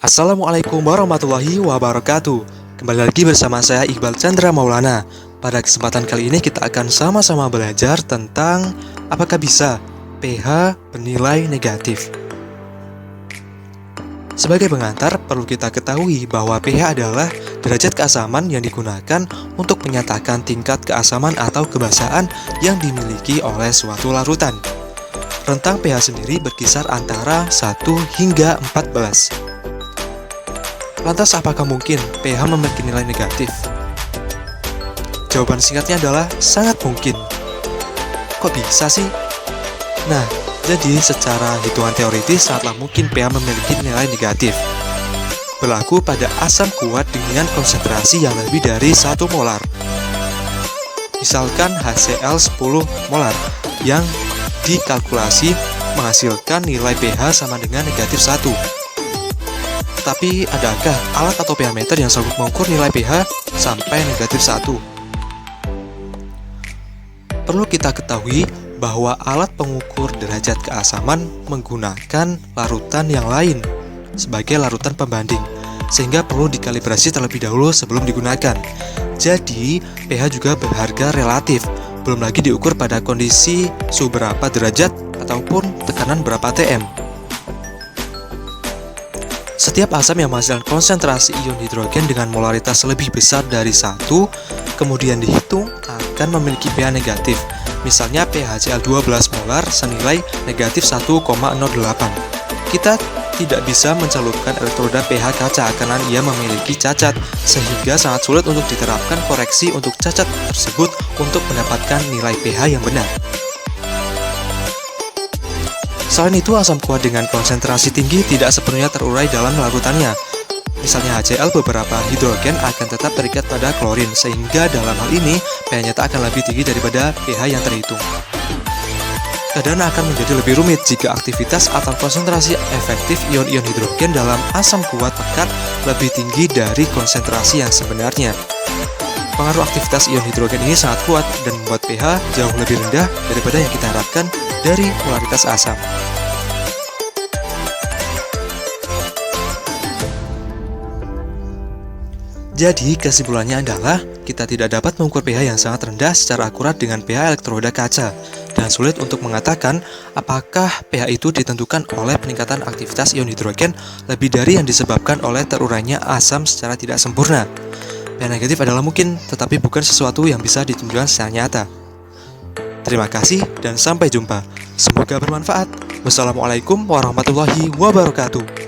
Assalamualaikum warahmatullahi wabarakatuh. Kembali lagi bersama saya Iqbal Chandra Maulana. Pada kesempatan kali ini kita akan sama-sama belajar tentang apakah bisa pH bernilai negatif. Sebagai pengantar, perlu kita ketahui bahwa pH adalah derajat keasaman yang digunakan untuk menyatakan tingkat keasaman atau kebasaan yang dimiliki oleh suatu larutan. Rentang pH sendiri berkisar antara 1 hingga 14. Lantas apakah mungkin pH memiliki nilai negatif? Jawaban singkatnya adalah sangat mungkin. Kok bisa sih? Nah, jadi secara hitungan teoritis sangatlah mungkin pH memiliki nilai negatif. Berlaku pada asam kuat dengan konsentrasi yang lebih dari 1 molar. Misalkan HCl 10 molar yang dikalkulasi menghasilkan nilai pH sama dengan negatif 1. Tapi adakah alat atau pH meter yang sanggup mengukur nilai pH sampai negatif 1? Perlu kita ketahui bahwa alat pengukur derajat keasaman menggunakan larutan yang lain sebagai larutan pembanding, sehingga perlu dikalibrasi terlebih dahulu sebelum digunakan. Jadi, pH juga berharga relatif, belum lagi diukur pada kondisi suhu berapa derajat ataupun tekanan berapa atm. Setiap asam yang menghasilkan konsentrasi ion hidrogen dengan molaritas lebih besar dari 1, kemudian dihitung akan memiliki pH negatif. Misalnya pH HCl 12 molar senilai negatif 1,08. Kita tidak bisa mencelupkan elektroda pH kaca karena ia memiliki cacat, sehingga sangat sulit untuk diterapkan koreksi untuk cacat tersebut untuk mendapatkan nilai pH yang benar. Selain itu, asam kuat dengan konsentrasi tinggi tidak sepenuhnya terurai dalam larutannya. Misalnya HCl, beberapa hidrogen akan tetap terikat pada klorin, sehingga dalam hal ini pH nyata akan lebih tinggi daripada pH yang terhitung. Keadaan akan menjadi lebih rumit jika aktivitas atau konsentrasi efektif ion-ion hidrogen dalam asam kuat pekat lebih tinggi dari konsentrasi yang sebenarnya. Pengaruh aktivitas ion hidrogen ini sangat kuat dan membuat pH jauh lebih rendah daripada yang kita harapkan dari molaritas asam. Jadi kesimpulannya adalah kita tidak dapat mengukur pH yang sangat rendah secara akurat dengan pH elektroda kaca, dan sulit untuk mengatakan apakah pH itu ditentukan oleh peningkatan aktivitas ion hidrogen lebih dari yang disebabkan oleh terurainya asam secara tidak sempurna. pH negatif adalah mungkin, tetapi bukan sesuatu yang bisa ditunjukkan secara nyata. Terima kasih dan sampai jumpa. Semoga bermanfaat. Wassalamualaikum warahmatullahi wabarakatuh.